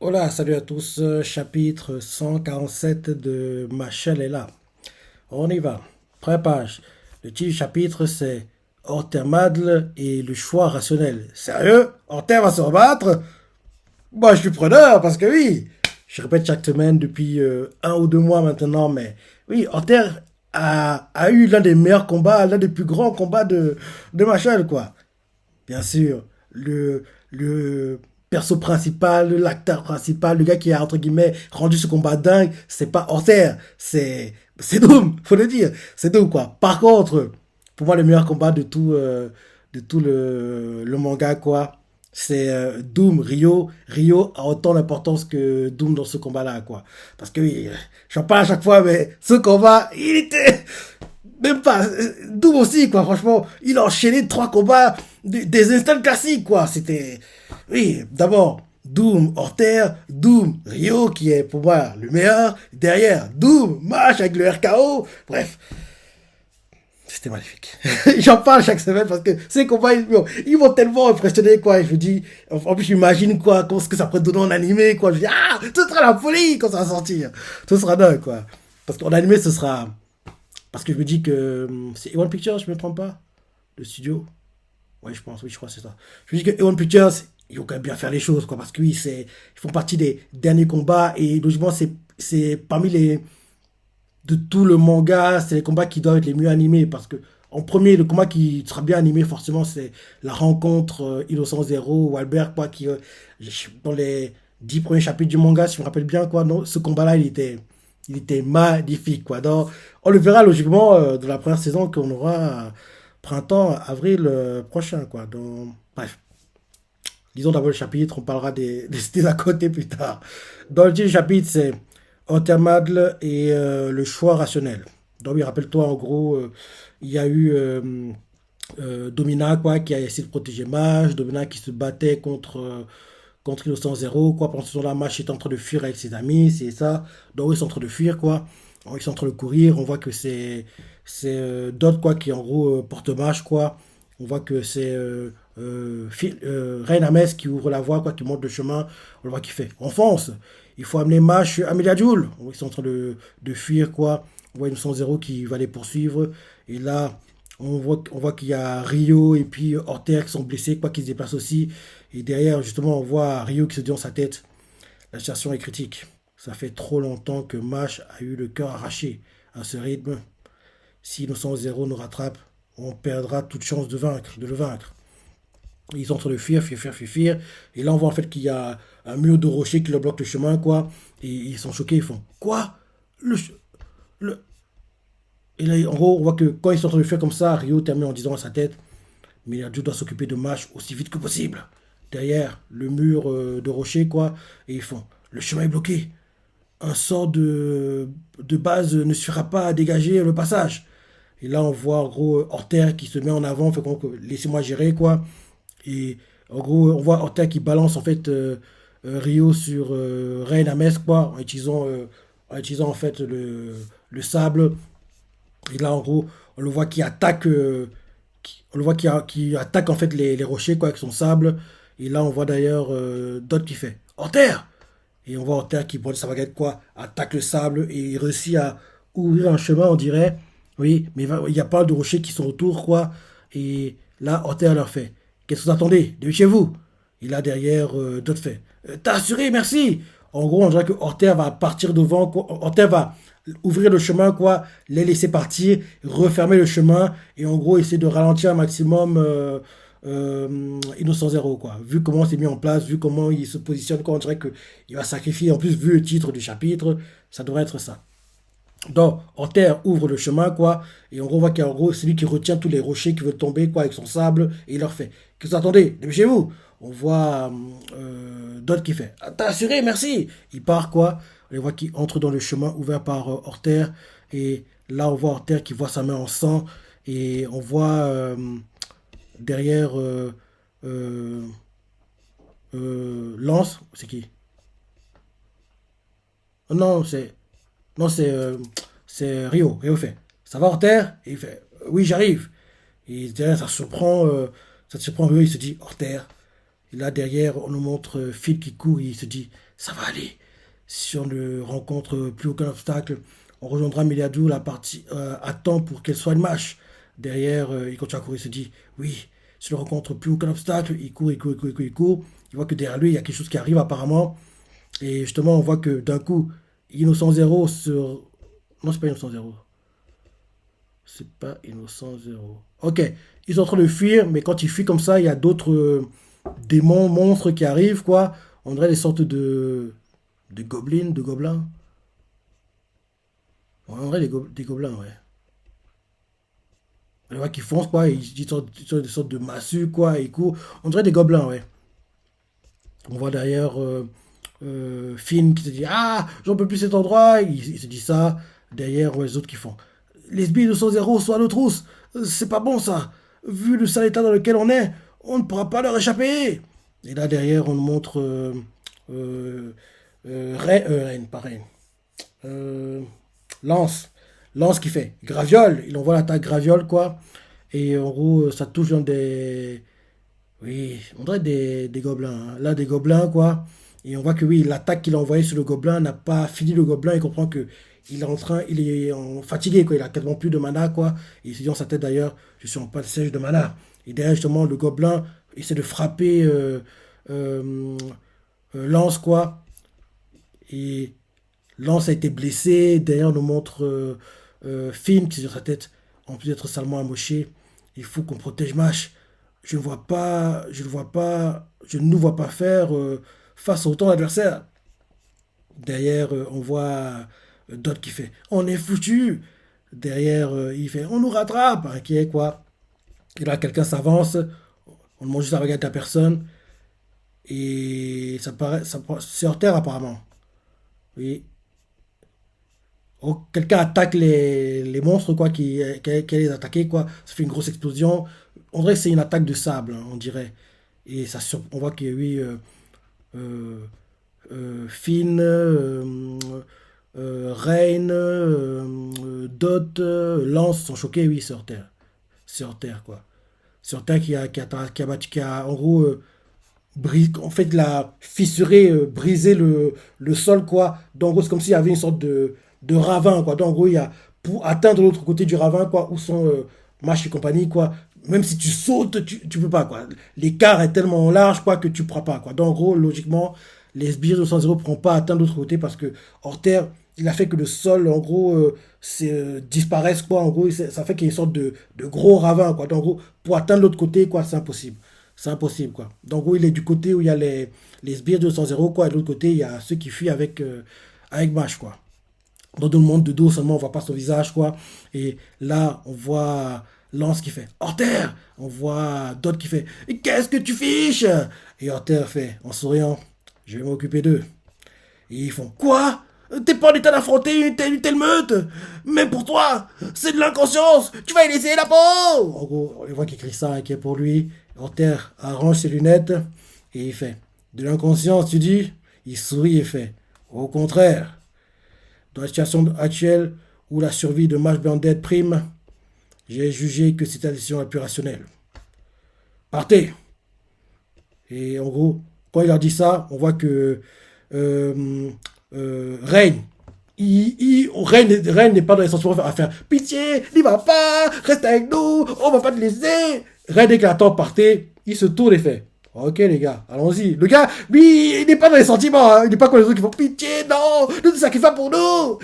Hola, salut à tous, chapitre 147 de Machel est là. On y va. Première page. Le titre du chapitre c'est Hortermadle et le choix rationnel. Sérieux? Horter va se rebattre? Moi je suis preneur parce que oui, je répète chaque semaine depuis 1 ou 2 mois maintenant, mais oui, Horter a eu l'un des meilleurs combats, l'un des plus grands combats de Machel, quoi. Bien sûr, le perso principal, l'acteur principal, le gars qui a, entre guillemets, rendu ce combat dingue, c'est pas Horter, c'est Doom, faut le dire. C'est Doom, quoi. Par contre, pour moi, le meilleur combat de tout le manga, quoi, c'est Doom, Rio. Rio a autant d'importance que Doom dans ce combat-là, quoi. Parce que, oui, j'en parle à chaque fois, mais ce combat, il était même pas. Doom aussi, quoi, franchement. Il a enchaîné 3 combats, des instants classiques, quoi. C'était. Oui, d'abord, Doom Horter, Doom Rio, qui est pour moi le meilleur. Derrière, Doom Match avec le RKO. Bref, c'était magnifique. J'en parle chaque semaine parce que ces combats, ils m'ont tellement impressionné, quoi. Et je me dis, en plus, j'imagine, quoi, ce que ça pourrait donner en animé, quoi. Je me dis, ah, ce sera la folie quand ça va sortir. Ce sera dingue, quoi. Parce qu'en animé, ce sera. Parce que je me dis que c'est One Pictures, je me trompe pas, le studio. Ouais, je pense, oui, je crois que c'est ça. Je me dis que One Pictures, ils vont quand même bien faire les choses, quoi, parce que oui, ils font partie des derniers combats et logiquement, c'est parmi les de tout le manga, c'est les combats qui doivent être les mieux animés parce que en premier, le combat qui sera bien animé, forcément, c'est la rencontre Innocent Zero, Walbert, quoi, qui dans les 10 premiers chapitres du manga, si je me rappelle bien, quoi, non, ce combat-là, il était magnifique, quoi. On le verra logiquement dans la première saison qu'on aura printemps, avril prochain, quoi. Bref, lisons d'abord le chapitre, on parlera des styles à côté plus tard. Dans le titre du chapitre, c'est Intermadle et le choix rationnel. Donc, oui, rappelle-toi, en gros, il y a eu Domina, quoi, qui a essayé de protéger Mage, Domina qui se battait contre Innocent Zero, quoi. Pendant ce temps-là, Mage est en train de fuir avec ses amis, c'est ça. Donc, ils sont en train de fuir, quoi. Ils sont en train de courir, on voit que c'est Dot, quoi, qui en gros porte Mage, quoi. On voit que c'est Reine Hermès qui ouvre la voie, quoi, qui monte le chemin. On le voit qui fait. On fonce. Il faut amener Mash, Amelia Joule. Ils sont en train de fuir, quoi. On voit Innocent Zero qui va les poursuivre. Et là, on voit qu'il y a Rio et puis Horter qui sont blessés, quoi, qui se déplacent aussi. Et derrière, justement, on voit Rio qui se dit dans sa tête. La situation est critique. Ça fait trop longtemps que Mash a eu le cœur arraché à ce rythme. Si Innocent Zero nous rattrape, on perdra toute chance de le vaincre. Ils sont en train de fuir, fuir, fuir, fuir, fuir. Et là, on voit en fait qu'il y a un mur de rocher qui leur bloque le chemin, quoi. Et ils sont choqués, ils font quoi le, le... Et là, en gros, on voit que quand ils sont en train de faire comme ça, Rio termine en disant à sa tête, mais Dieu doit s'occuper de Mash aussi vite que possible. Derrière le mur de rocher, quoi. Et ils font le chemin est bloqué. Un sort de base ne suffira pas à dégager le passage. Et là, on voit en gros Horter qui se met en avant, fait donc laissez-moi gérer, quoi. Et en gros, on voit Horta qui balance en fait Rio sur Reine Hermès, quoi, en utilisant en fait le sable. Et là, en gros, on le voit qui attaque, on le voit qui attaque en fait les rochers, quoi, avec son sable. Et là, on voit d'ailleurs Dot qui fait Horter! Et on voit Horter qui brûle sa baguette, quoi, attaque le sable et il réussit à ouvrir un chemin, on dirait. Oui, mais il y a pas de rochers qui sont autour, quoi. Et là, Horter leur fait qu'est-ce que vous attendez? De chez vous. Et là, derrière, d'autres fait t'as assuré, merci. En gros, on dirait que Horter va partir devant, quoi. Horter va ouvrir le chemin, quoi, les laisser partir, refermer le chemin et en gros essayer de ralentir un maximum Innocent Zero, quoi. Vu comment c'est mis en place, vu comment il se positionne, quoi, on dirait qu'il va sacrifier. En plus, vu le titre du chapitre, ça devrait être ça. Donc, Horter ouvre le chemin, quoi, et en gros, on voit qu'en gros, c'est lui qui retient tous les rochers qui veulent tomber, quoi, avec son sable, et il leur fait qu'est-ce que vous attendez? Dépêchez-vous! On voit Dot qui fait ah, t'as assuré, merci! Il part, quoi. On voit qu'il entre dans le chemin ouvert par Horter, et là, on voit Horter qui voit sa main en sang, et on voit derrière euh, Lance, c'est qui? Non, non, c'est Rio. Rio fait ça va Horter? Et il fait oui, j'arrive. Et derrière, ça surprend Rio, il se dit Horter, Et là, derrière, on nous montre Phil qui court et il se dit, ça va aller. Si on ne rencontre plus aucun obstacle, on rejoindra Miliadou la partie à temps pour qu'elle soit une match. Derrière, il continue à courir, il se dit, oui, si on ne rencontre plus aucun obstacle, il court, il court, il court, il court, il court. Il voit que derrière lui, il y a quelque chose qui arrive apparemment. Et justement, on voit que d'un coup, Innocent Zéro sur... Non, c'est pas Innocent Zéro. C'est pas Innocent Zéro. Ok, ils sont en train de fuir, mais quand ils fuient comme ça, il y a d'autres démons, monstres qui arrivent, quoi. On dirait des sortes de gobelins, de gobelins. On dirait des gobelins, ouais. On voit qu'ils foncent, quoi. Ils sortent des sortes de massues, quoi. Ils courent. On dirait des gobelins, ouais. On voit derrière Finn qui se dit ah, j'en peux plus cet endroit. Il se dit ça. Derrière, ouais, les autres qui font les sbires de 100 sont à nos trousses. C'est pas bon ça. Vu le sale état dans lequel on est, on ne pourra pas leur échapper. Et là derrière, on nous montre Rain, pas Rain. Euh, Lance. Lance qui fait Graviole. Il envoie l'attaque Graviole, quoi. Et en gros, ça touche dans des. Oui, on dirait des gobelins, hein. Là, des gobelins, quoi. Et on voit que oui, l'attaque qu'il a envoyée sur le gobelin n'a pas fini le gobelin. Il comprend que fatigué, quoi. Il a quasiment plus de mana, quoi. Et il se dit dans sa tête d'ailleurs, je suis en passage de mana. Et derrière, justement, le gobelin essaie de frapper euh, Lance, quoi. Et Lance a été blessé. Derrière, on nous montre Finn qui est sur sa tête. En plus d'être salement amoché, il faut qu'on protège Mash. Je ne nous vois pas faire face à autant d'adversaires. Derrière, on voit Dot qui fait on est foutu. Derrière, il fait on nous rattrape, inquiet quoi. Et là, quelqu'un s'avance, on demande juste à regarder la personne. Et c'est hors terre apparemment. Oui. Oh, quelqu'un attaque les monstres quoi, qui allait les attaquer quoi. Ça fait une grosse explosion. On dirait que c'est une attaque de sable, hein, on dirait. Et on voit que oui, euh, Finn, Rain, Dot, Lance sont choqués, oui, c'est hors terre. C'est hors terre, quoi. C'est hors terre qui a en gros, en fait, la fissuré, brisé le sol, quoi. Donc, en gros, c'est comme s'il y avait une sorte de ravin, quoi. Donc, en gros, pour atteindre l'autre côté du ravin, quoi, où sont Mash et compagnie, quoi. Même si tu sautes, tu peux pas, quoi. L'écart est tellement large, quoi, que tu pourras pas, quoi. Donc, en gros, logiquement, les sbires 200 ne pourront pas atteindre l'autre côté parce que hors terre, il a fait que le sol, en gros, disparaisse, quoi. En gros, ça fait qu'il y a une sorte de gros ravin, quoi. Donc, en gros, pour atteindre l'autre côté, quoi, c'est impossible. C'est impossible, quoi. Donc, en gros, il est du côté où il y a les sbires 200, quoi. Et de l'autre côté, il y a ceux qui fuient avec Mash, quoi. Dans tout le monde de dos seulement, on voit pas son visage, quoi. Et là, on voit Lance qui fait hors terre. On voit Dot qui fait qu'est-ce que tu fiches? Et hors terre fait en souriant je vais m'occuper d'eux. Et ils font quoi? T'es pas en état d'affronter une telle meute? Même pour toi, c'est de l'inconscience. Tu vas y laisser la peau. En gros, on voit qu'il crie ça, inquiet pour lui. Hors terre arrange ses lunettes et il fait de l'inconscience, tu dis? Il sourit et fait au contraire. Dans la situation actuelle où la survie de Mash Bandit prime, j'ai jugé que c'était la décision la plus rationnelle. Partez. Et en gros, quand il leur dit ça, on voit que Rain, Rain n'est pas dans les sentiments à faire pitié, n'y va pas, reste avec nous, on va pas te laisser. Rain, dès qu'il attend partez, il se tourne et fait ok les gars, allons-y. Le gars, lui, il n'est pas dans les sentiments, hein. Il n'est pas comme les autres qui font pitié, non, ne te sacrifie pas pour nous.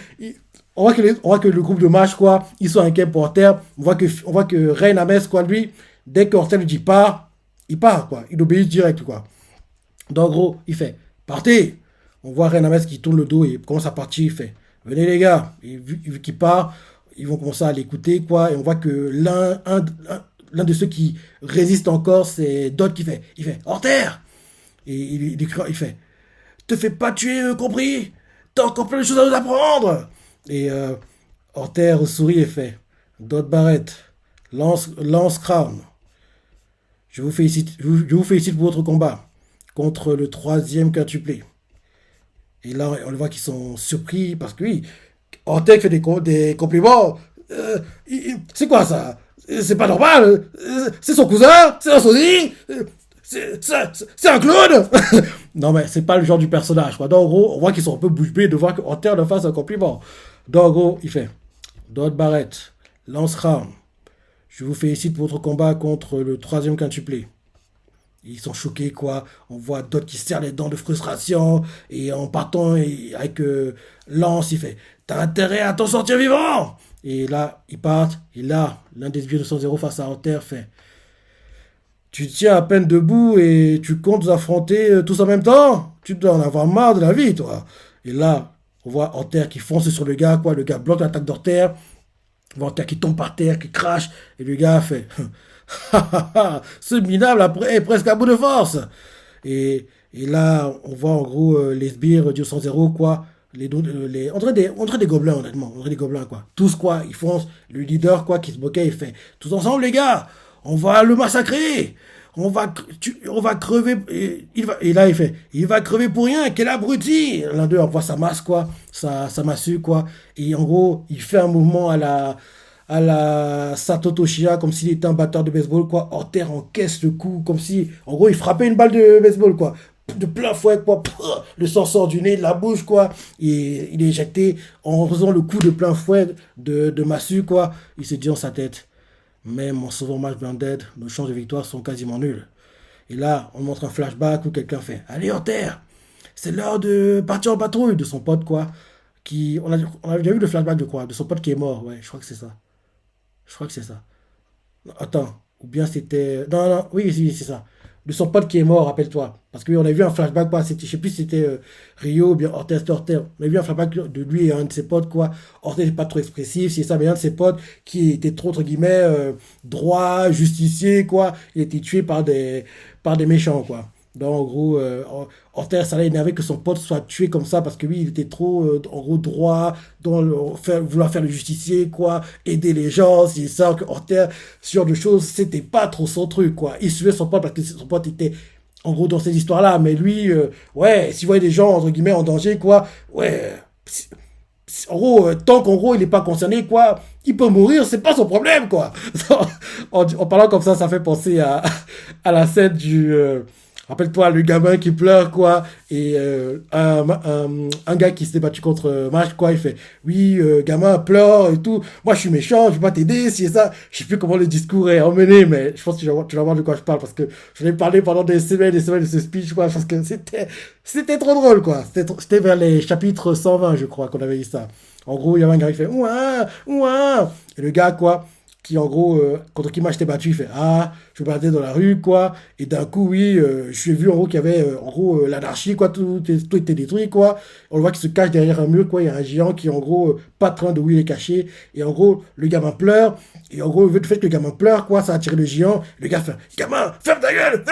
On voit que le groupe de match, quoi, ils sont inquiets pour terre. On voit que Rain Ames, quoi, lui, dès que Hortel lui dit part, il part, quoi. Il obéit direct, quoi. Donc, en gros, il fait partez. On voit Rain Ames qui tourne le dos et commence à partir. Il fait venez, les gars. Et vu qu'il part, ils vont commencer à l'écouter, quoi. Et on voit que l'un de ceux qui résiste encore, c'est Dot qui fait il fait hors terre. Et il fait te fais pas tuer, compris? T'as encore plein de choses à nous apprendre. Et hors terre sourit et fait Dot Barrett, Lance Crown. Je vous félicite pour votre combat contre le troisième quintuplé. Et là, on le voit qu'ils sont surpris parce que oui, Ortec fait des compliments. C'est quoi ça? C'est pas normal. C'est son cousin, c'est un sosie. c'est un clone. Non, mais c'est pas le genre du personnage, quoi. Donc, en gros, on voit qu'ils sont un peu bouche bée de voir qu'Hunter leur fasse un compliment. Donc, en gros, il fait Dodd Barrett, Lance Ram, je vous félicite pour votre combat contre le troisième quintuplé. Ils sont choqués, quoi. On voit d'autres qui se serrent les dents de frustration. Et en partant avec Lance, il fait t'as intérêt à t'en sortir vivant. Et là, ils partent. Et là, l'un des vieux de 100 face à Hunter fait tu tiens à peine debout et tu comptes nous affronter tous en même temps. Tu dois en avoir marre de la vie, toi. Et là, on voit Hunter qui fonce sur le gars, quoi. Le gars bloque l'attaque d'Hunter. On voit Hunter qui tombe par terre, qui crache. Et le gars fait ce minable après est presque à bout de force. Et là, on voit en gros les sbires du 100 quoi. On dirait des gobelins, honnêtement. On dirait des gobelins, quoi. Tous, quoi, ils foncent. Le leader, quoi, qui se moquait, il fait tous ensemble, les gars, on va le massacrer. On va crever. Et là, il fait il va crever pour rien. Quel abruti. L'un d'eux envoie sa masse, quoi. Sa massue, quoi. Et en gros, il fait un mouvement à la Satoto Shia, comme s'il était un batteur de baseball, quoi. Hunter encaisse le coup, comme si, en gros, il frappait une balle de baseball, quoi. De plein fouet, quoi. Le sang sort du nez, de la bouche, quoi. Et il est éjecté en faisant le coup de plein fouet de massue, quoi. Il se dit dans sa tête, même en sauvant match blinded, nos chances de victoire sont quasiment nulles. Et là, on montre un flashback où quelqu'un fait allez, Hunter, c'est l'heure de partir en patrouille de son pote, quoi. On a déjà vu le flashback de quoi? De son pote qui est mort, ouais, je crois que c'est ça. Je crois que c'est ça. Non, attends, ou bien c'était. Non, non, oui, oui, c'est ça. De son pote qui est mort, rappelle-toi. Parce qu'on a vu un flashback, quoi. Je sais plus si c'était Rio ou bien Orter. On a vu un flashback de lui et un de ses potes, quoi. Orter n'est pas trop expressif, c'est ça, mais un de ses potes qui était trop, entre guillemets, droit, justicier, quoi. Il a été tué par des méchants, quoi. Donc, en gros, Orter, ça l'a énervé que son pote soit tué comme ça parce que lui, il était trop, en gros, droit, vouloir faire le justicier, quoi, aider les gens, c'est ça, que Orter, ce genre de choses, c'était pas trop son truc, quoi. Il suivait son pote parce que son pote était, en gros, dans ces histoires-là, mais lui, ouais, s'il voyait des gens, entre guillemets, en danger, quoi, ouais, en gros, tant qu'en gros, il n'est pas concerné, quoi, il peut mourir, c'est pas son problème, quoi. En parlant comme ça fait penser à la scène rappelle-toi, le gamin qui pleure, quoi, et un gars qui s'est battu contre March, quoi, il fait, oui, gamin pleure et tout, moi je suis méchant, je vais pas t'aider, si et ça, je sais plus comment le discours est emmené, mais je pense que tu vas voir de quoi je parle, parce que j'en ai parlé pendant des semaines et des semaines de ce speech, quoi, parce que c'était trop drôle, quoi, c'était vers les chapitres 120, je crois, qu'on avait eu ça. En gros, il y avait un gars qui fait, ouah, ouah, et le gars, quoi, qui en gros, contre qui moi je t'ai battu, il fait ah, je me baladais dans la rue, quoi, et d'un coup, oui, je vu en gros qu'il y avait en gros l'anarchie, quoi, tout était détruit, quoi. On le voit qu'il se cache derrière un mur, quoi, il y a un géant qui est en gros pas train de où il est caché, et en gros, le gamin pleure, et en gros, le fait que le gamin pleure, quoi, ça a attiré le géant, le gars fait gamin, ferme ta gueule,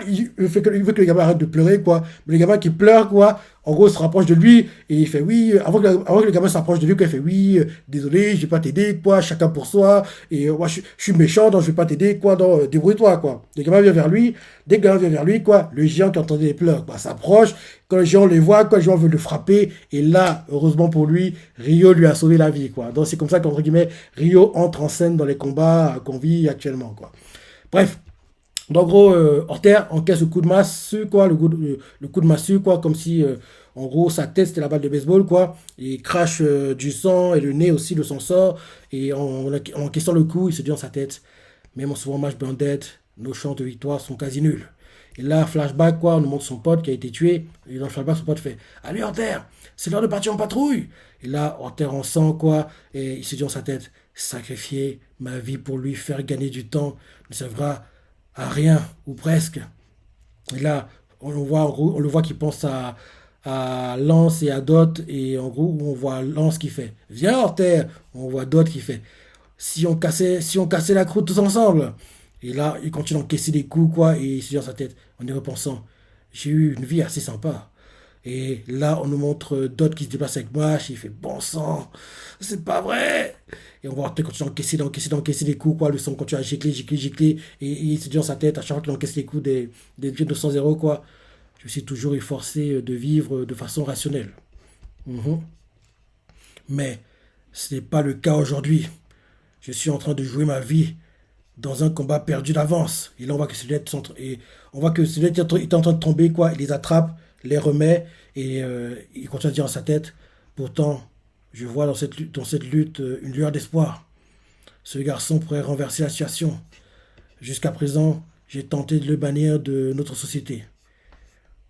il veut que le gamin arrête de pleurer, quoi, mais le gamin qui pleure, quoi, en gros, il se rapproche de lui et il fait oui, avant que le gamin s'approche de lui, quoi, il fait oui, désolé, je vais pas t'aider, quoi, chacun pour soi, et moi je suis méchant, donc je vais pas t'aider, quoi, donc débrouille-toi, quoi. Le gamin vient vers lui, dès que le gamin vient vers lui, quoi, le géant qui entendait les pleurs, bah, s'approche, quand le géant les voit, quoi, le géant veut le frapper, et là, heureusement pour lui, Rio lui a sauvé la vie, quoi. Donc c'est comme ça qu'entre guillemets, Rio entre en scène dans les combats qu'on vit actuellement, quoi. Bref. Donc, en gros, Horter encaisse le coup de massue, quoi, le coup de massue, quoi, comme si, en gros, sa tête, c'était la balle de baseball, quoi. Il crache du sang et le nez aussi, le sang sort. Et en encaissant le coup, il se dit dans sa tête, même en souvent match blinded, nos chances de victoire sont quasi nuls. Et là, flashback, quoi, on nous montre son pote qui a été tué. Et dans le flashback, son pote fait allez, Horter, c'est l'heure de partir en patrouille. Et là, Horter en sang, quoi, et il se dit dans sa tête sacrifier ma vie pour lui faire gagner du temps ne servira à rien, ou presque. Et là, on le voit qui pense à Lance et à Dot, et en gros, on voit Lance qui fait viens, Horter. On voit Dot qui fait si on cassait la croûte tous ensemble. Et là, il continue à encaisser des coups, quoi, et il se dit dans sa tête, en y repensant, j'ai eu une vie assez sympa. Et là, on nous montre Dot qui se déplace avec Mash, il fait bon sang, c'est pas vrai. Et on voit continuer à d'encaisser des coups, quoi. Le sang continue à gicler. Et il se dit dans sa tête, à chaque fois qu'il encaisse les coups des 200 quoi. Je suis toujours efforcé de vivre de façon rationnelle. Mhm. Mais ce n'est pas le cas aujourd'hui. Je suis en train de jouer ma vie dans un combat perdu d'avance. Et là, on voit que on voit que celui est en train de tomber, quoi. Il les attrape, les remet, et il continue à dire dans sa tête, pourtant, je vois dans cette lutte une lueur d'espoir. Ce garçon pourrait renverser la situation. Jusqu'à présent, j'ai tenté de le bannir de notre société.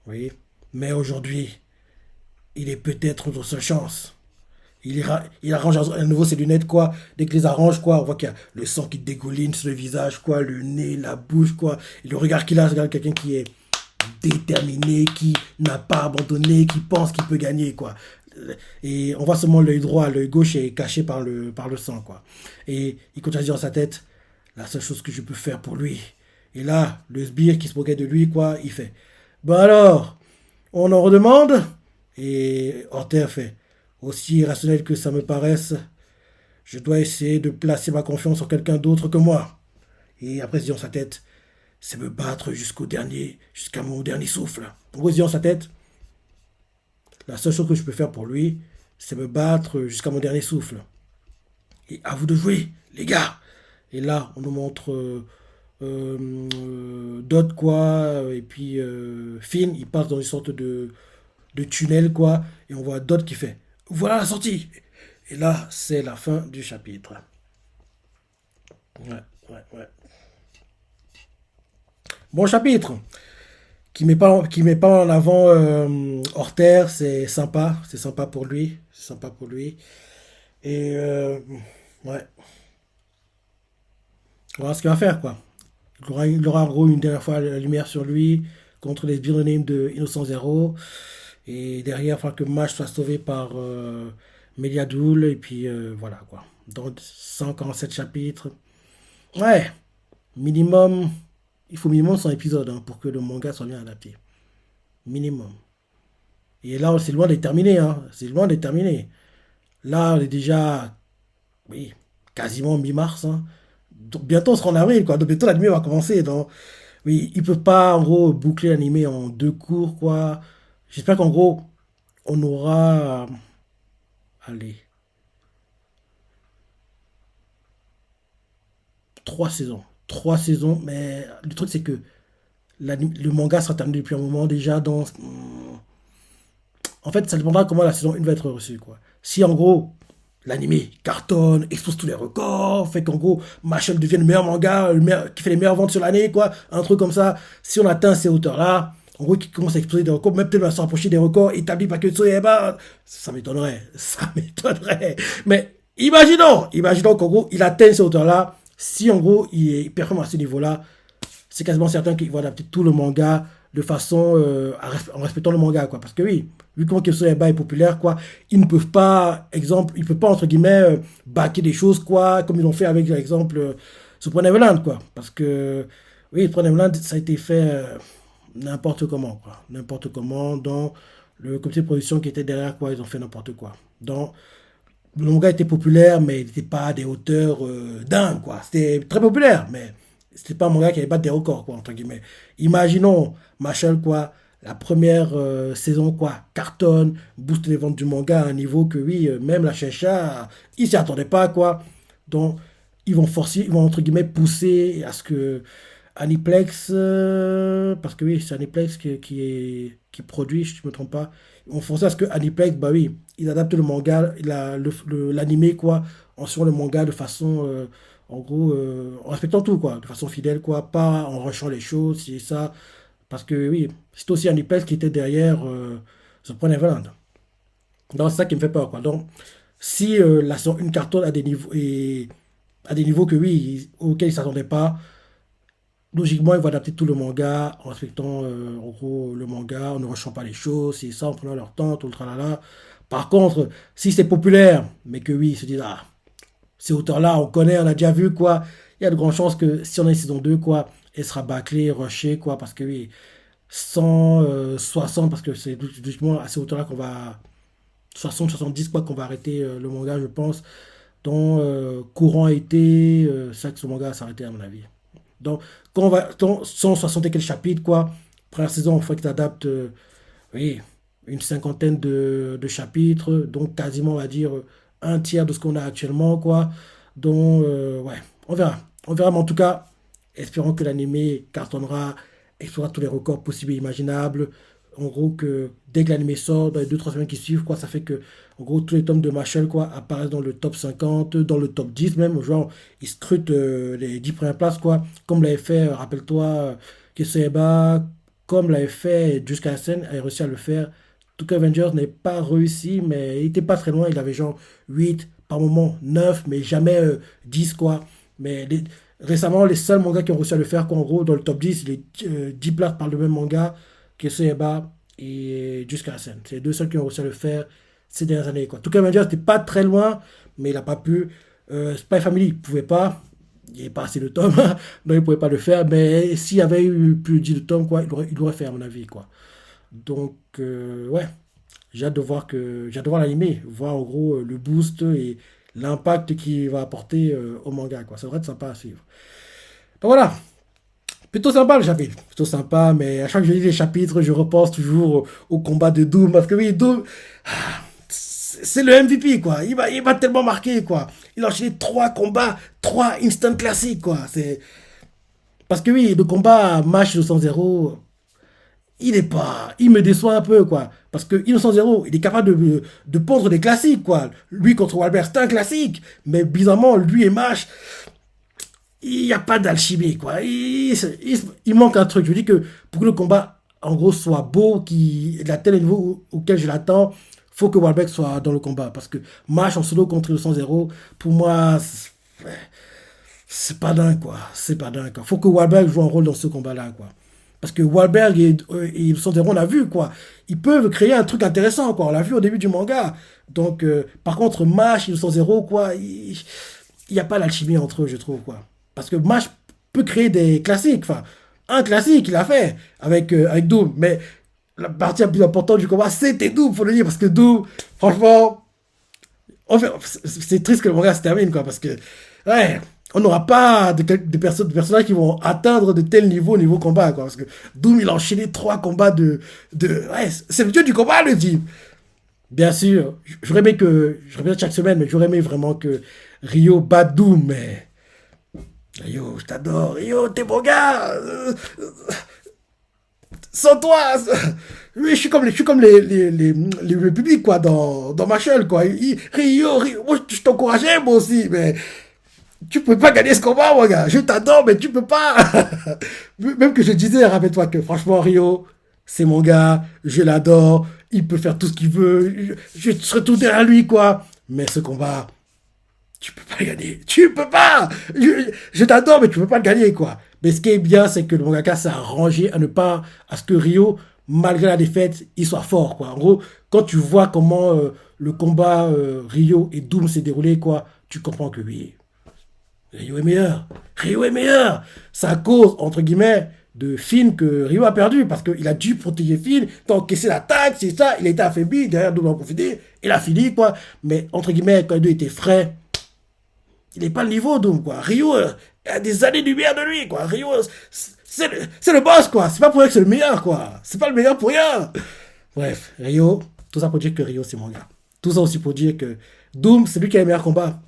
Oui. Mais aujourd'hui, il est peut-être notre seule chance. Il arrange à nouveau ses lunettes, quoi. Dès qu'il les arrange, quoi, on voit qu'il y a le sang qui dégouline sur le visage, quoi, le nez, la bouche, quoi. Et le regard qu'il a, c'est quelqu'un qui est déterminé, qui n'a pas abandonné, qui pense qu'il peut gagner, quoi. Et on voit seulement l'œil droit, l'œil gauche est caché par le sang, quoi. Et il continue à dire dans sa tête, la seule chose que je peux faire pour lui. Et là, le sbire qui se moquait de lui, quoi, il fait, bah alors, on en redemande? Et Horter fait, aussi irrationnel que ça me paraisse, je dois essayer de placer ma confiance en quelqu'un d'autre que moi. Et après, il dit dans sa tête, c'est me battre jusqu'à mon dernier souffle. En gros, il dit dans sa tête, la seule chose que je peux faire pour lui, c'est me battre jusqu'à mon dernier souffle. Et à vous de jouer, les gars. Et là, on nous montre Dot, quoi, et puis Finn, il passe dans une sorte de tunnel, quoi, et on voit Dot qui fait, voilà la sortie. Et là, c'est la fin du chapitre. Ouais, ouais, ouais. Bon chapitre, qui met pas en avant Horter, c'est sympa pour lui, c'est sympa pour lui. Et ouais, on verra ce qu'il va faire, quoi. Il aura en gros une dernière fois la lumière sur lui contre les Bironime de Innocent Zero. Et derrière, il faudra que Mash soit sauvé par Meliadoul. Et puis voilà, quoi. Dans 147 chapitres. Ouais, minimum. Il faut minimum 100 épisodes hein, pour que le manga soit bien adapté. Minimum. Et là, c'est loin d'être terminé. Hein. C'est loin d'être terminé. Là, on est déjà, oui, quasiment mi-mars. Hein. Donc, bientôt, on sera en avril, quoi. Donc, bientôt, l'anime va commencer. Donc, oui, ils peuvent pas, en gros, boucler l'anime en deux cours, quoi. J'espère qu'en gros, on aura, allez, trois saisons. Trois saisons, mais le truc, c'est que le manga sera terminé depuis un moment déjà. En fait, ça dépendra comment la saison 1 va être reçue, quoi. Si, en gros, l'animé cartonne, explose tous les records, fait qu'en gros, Machel devient le meilleur manga, qui fait les meilleures ventes sur l'année, quoi, un truc comme ça. Si on atteint ces hauteurs-là, en gros, qui commence à exploser des records, même peut-être à se rapprocher des records établis par Ketsu, eh ben, ça m'étonnerait, ça m'étonnerait. Mais imaginons qu'en gros, il atteigne ces hauteurs-là, si en gros, il performe à ce niveau-là, c'est quasiment certain qu'ils vont adapter tout le manga de façon en respectant le manga, quoi. Parce que oui, vu comment Kesso Eba est populaire, quoi, ils ne peuvent pas, exemple, ils peuvent pas, entre guillemets, baquer des choses, quoi, comme ils l'ont fait avec, par exemple, Super Neverland, quoi. Parce que, oui, Super Neverland, ça a été fait n'importe comment, quoi. N'importe comment, dans le comité de production qui était derrière, quoi, ils ont fait n'importe quoi. Donc, le manga était populaire, mais il n'était pas à des hauteurs dingues, quoi. C'était très populaire, mais c'était pas un manga qui allait battre des records, quoi, entre guillemets. Imaginons, Marshall, quoi, la première saison, quoi, cartonne, booste les ventes du manga à un niveau que, oui, même la Shisha, ils s'y attendaient pas, quoi. Donc, ils vont, entre guillemets, pousser à ce que Aniplex, parce que oui, c'est Aniplex qui produit, si je ne me trompe pas, ils vont forcer à ce que Aniplex, bah oui, ils adaptent le manga, l'animé, quoi, en suivant le manga de façon, en gros, en respectant tout, quoi, de façon fidèle, quoi, pas en rushant les choses, c'est ça, parce que oui, c'est aussi Aniplex qui était derrière The Point Neverland. Donc, c'est ça qui me fait peur, quoi. Donc, si la saison 1 cartonne à des niveaux, à des niveaux que oui, auxquels ils ne s'attendaient pas, logiquement, ils vont adapter tout le manga en respectant en gros le manga, en ne rushant pas les choses, c'est ça, en prenant leur temps, tout le tralala. Par contre, si c'est populaire, mais que oui, ils se disent, ah, ces auteurs-là, on connaît, on a déjà vu, quoi, il y a de grandes chances que si on a une saison 2 quoi, elle sera bâclée, rushée, quoi, parce que oui, 160, parce que c'est logiquement à ces auteurs-là qu'on va, 60, 70, quoi, qu'on va arrêter le manga, je pense, dont courant été, c'est ça que ce manga va s'arrêter, à mon avis. Donc, quand on va dans 160 et quelques chapitres, quoi, première saison, il faut qu'ils adaptent, oui, une cinquantaine de chapitres, donc quasiment, on va dire, un tiers de ce qu'on a actuellement, quoi. Donc, ouais, on verra. On verra, mais en tout cas, espérons que l'animé cartonnera, explorera tous les records possibles et imaginables. En gros, que dès que l'animé sort, dans les 2-3 semaines qui suivent, quoi, ça fait que, en gros, tous les tomes de Marshall, quoi, apparaissent dans le top 50, dans le top 10 même. Genre, ils scrutent les 10 premières places, quoi. Comme l'avait fait, rappelle-toi, Keseba, comme l'avait fait jusqu'à la scène, a réussi à le faire. Tout cas, Avengers n'est pas réussi, mais il était pas très loin. Il avait genre 8 par moment 9 mais jamais 10, quoi. Mais récemment, les seuls mangas qui ont réussi à le faire, quoi, en gros, dans le top 10 les 10 places par le même manga, Keseba et jusqu'à la scène. C'est les deux seuls qui ont réussi à le faire ces dernières années, quoi. Tout cas, Avengers n'était pas très loin, mais il n'a pas pu. Spy Family, il ne pouvait pas. Il n'y avait pas assez de tomes, donc il ne pouvait pas le faire. Mais s'il y avait eu plus de 10 de tomes, quoi, il aurait fait, à mon avis, quoi. Donc, ouais, j'ai hâte de voir l'animé, voir en gros le boost et l'impact qu'il va apporter au manga, quoi. Ça devrait être sympa à suivre. Donc voilà, plutôt sympa le chapitre, plutôt sympa, mais à chaque fois que je lis les chapitres, je repense toujours au combat de Doom, parce que oui, Doom, c'est le MVP, quoi. Il m'a tellement marqué, quoi. Il a enchaîné 3 combats, 3 instant classiques, quoi. Parce que oui, le combat match 200-0, il me déçoit un peu, quoi. Parce que Innocent Zero, il est capable de pondre des classiques, quoi. Lui contre Walbert, c'est un classique. Mais bizarrement, lui et Mash, il n'y a pas d'alchimie, quoi. Il manque un truc. Je dis que pour que le combat, en gros, soit beau, qu'il atteigne le niveau auquel je l'attends, faut que Walbert soit dans le combat. Parce que Mash en solo contre Innocent Zero, pour moi, c'est pas dingue, quoi. C'est pas dingue, quoi. Faut que Wahlberg joue un rôle dans ce combat-là, quoi. Parce que Wahlberg et Sandero, on a vu, quoi. Ils peuvent créer un truc intéressant, quoi. On l'a vu au début du manga. Donc, par contre, Mash et Sandero, quoi, il n'y a pas l'alchimie entre eux, je trouve, quoi. Parce que Mash peut créer des classiques. Enfin, un classique, il a fait avec Doom. Mais la partie la plus importante du combat, c'était Doom, faut le dire. Parce que Doom, franchement, en fait, c'est triste que le manga se termine, quoi, parce que, ouais, on n'aura pas de personnages qui vont atteindre de tels niveaux au niveau combat, quoi, parce que Doom, il a enchaîné 3 combats ouais, c'est le dieu du combat, le type. Bien sûr, je répète chaque semaine, mais j'aurais aimé vraiment que Rio batte Doom, mais Rio, je t'adore, Rio, t'es mon gars, sans toi, oui, le public, quoi, dans Marshall, quoi. Rio, moi, je t'encourageais, moi aussi, mais tu peux pas gagner ce combat, mon gars. Je t'adore, mais tu peux pas. Même que je disais, rappelle-toi que franchement, Rio, c'est mon gars, je l'adore, il peut faire tout ce qu'il veut, je serai tout derrière lui, quoi. Mais ce combat, tu peux pas le gagner. Tu peux pas. Je t'adore, mais tu peux pas le gagner, quoi. Mais ce qui est bien, c'est que le mangaka s'est arrangé à ce que Rio, malgré la défaite, il soit fort, quoi. En gros, quand tu vois comment le combat Rio et Doom s'est déroulé, quoi, tu comprends que oui, Rio est meilleur. Rio est meilleur. C'est à cause, entre guillemets, de Finn que Rio a perdu. Parce qu'il a dû protéger Finn, t'as encaissé l'attaque, c'est ça. Il a été affaibli, derrière Doom a profité. Il a fini, quoi. Mais, entre guillemets, quand les deux étaient frais, il n'est pas le niveau Doom, quoi. Rio a des années-lumière de lui, quoi. Rio, c'est le boss, quoi. C'est pas pour rien que c'est le meilleur, quoi. C'est pas le meilleur pour rien. Bref, Rio, tout ça pour dire que Rio, c'est mon gars. Tout ça aussi pour dire que Doom, c'est lui qui a les meilleurs combats.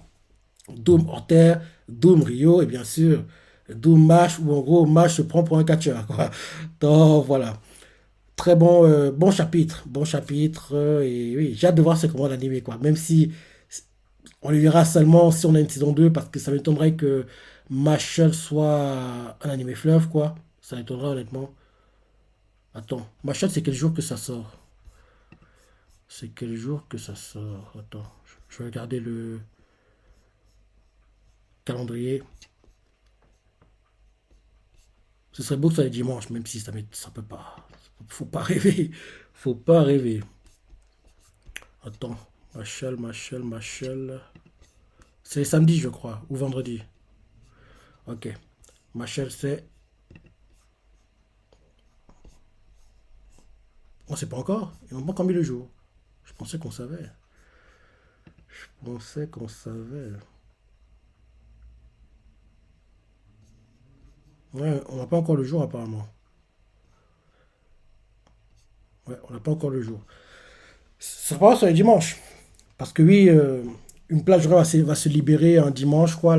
Doom hors terre, Doom Rio, et bien sûr, Doom Mash, où en gros, Mash se prend pour un catcheur, quoi. Donc, voilà. Très bon, bon chapitre, et oui, j'ai hâte de voir ce comment l'animé, quoi. Même si on le verra seulement si on a une saison 2 parce que ça m'étonnerait que Machel soit un animé fleuve, quoi. Ça m'étonnerait, honnêtement. Attends, Machel, c'est quel jour que ça sort? C'est quel jour que ça sort? Attends, je vais regarder le calendrier. Ce serait beau que ça soit les dimanches, même si ça peut pas. Faut pas rêver. Faut pas rêver. Attends, Machel. C'est samedi, je crois, ou vendredi. Ok. Machel, c'est. On sait pas encore. Ils n'ont pas encore mis le jour. Je pensais qu'on savait. Je pensais qu'on savait. Ouais, on n'a pas encore le jour, apparemment. Ouais, on n'a pas encore le jour. Ça va sur les dimanches. Parce que oui, une plage va se libérer un dimanche, quoi.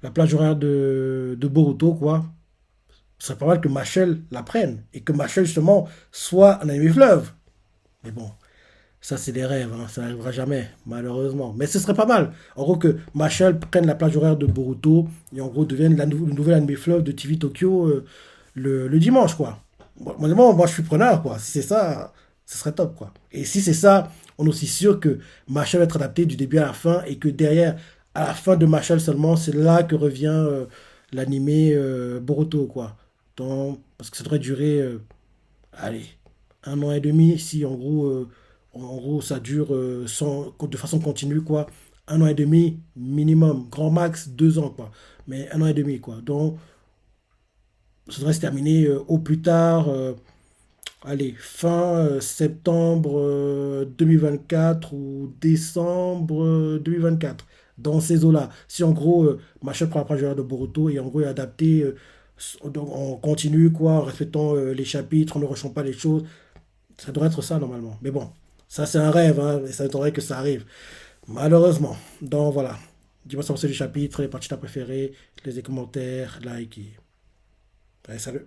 la plage horaire de Boruto, quoi. Ce serait pas mal que Machel la prenne et que Machel, justement, soit un anime fleuve. Mais bon, ça, c'est des rêves, hein, ça n'arrivera jamais, malheureusement. Mais ce serait pas mal. En gros, que Machel prenne la plage horaire de Boruto et en gros devienne le nouvel anime fleuve de TV Tokyo le dimanche, quoi. Moi, je suis preneur, quoi. Si c'est ça, ce serait top, quoi. Et si c'est ça, on est aussi sûr que Machel va être adapté du début à la fin et que derrière, à la fin de Machel seulement, c'est là que revient l'animé Boruto, quoi. Parce que ça devrait durer, allez, 1 an et demi, si en gros ça dure de façon continue, quoi. 1 an et demi minimum, grand max 2 ans, quoi. Mais 1 an et demi, quoi. Donc, ça devrait se terminer au plus tard, allez, fin septembre 2024 ou décembre 2024. Dans ces eaux-là. Si en gros, Machin prend la page de Boruto et en gros est adapté donc, on continue, quoi, en respectant les chapitres, en ne rushant pas les choses. Ça devrait être ça normalement. Mais bon, ça c'est un rêve, hein, et ça m'étonnerait que ça arrive. Malheureusement. Donc voilà. Dis-moi si c'est du chapitre, les parties que t'as préférées, les commentaires, like. Et... Allez, salut.